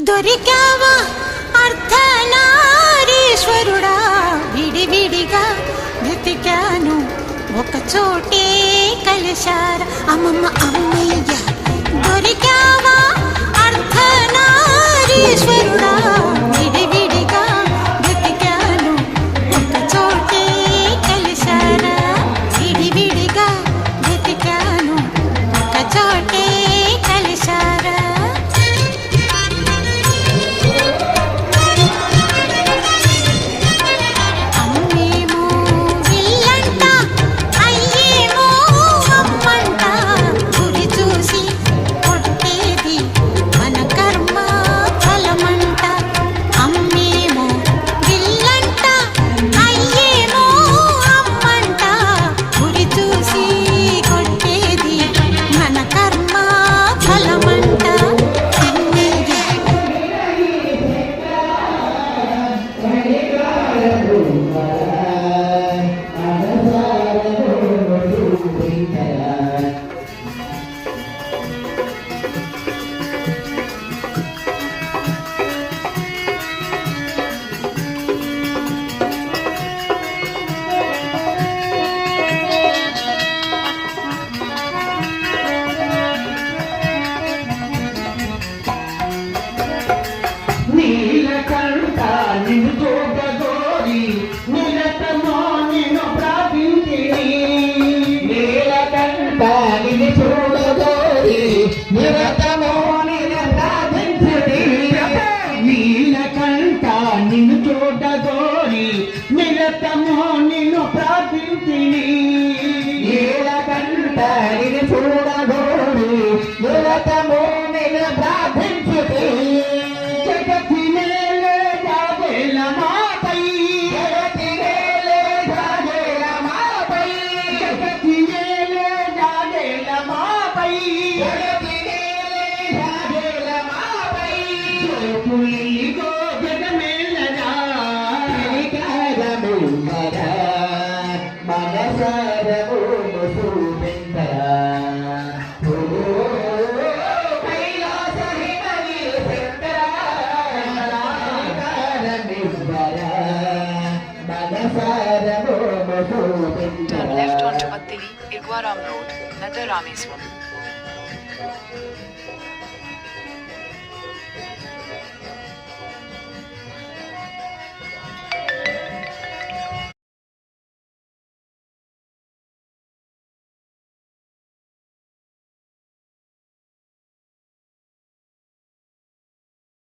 దొరికావా అర్ధనారీశ్వరుడా, విడివిడిగా బ్రతికాను ఒక చోటే కలిశారా. అమ్మమ్మ అమ్మయ్య దొరికావా అర్ధనారీశ్వరుడా, విడివిడిగా బ్రతికాను ఒక చోటే కలిశారా. విడివిడిగా బ్రతికాను ఒక చోటే కలిశారా. నీలకంఠ నిన్ను చూడగోరి నిరతమో నిన్ను ప్రార్థించిని. నీలకంఠ నిన్ను చూడగోరి నిరతమో నిన్ను ప్రార్థించిని. నీలకంఠ నిన్ను చూడగోరి నిరతమో నిన్ను ప్రార్థించిని. నీలకంఠ నిన్ను చూడగోరి నిరతమో నిన్ను ప్రార్థించిని. Turn left onto Attili Irgwaram Road, Nagar Rameswaram.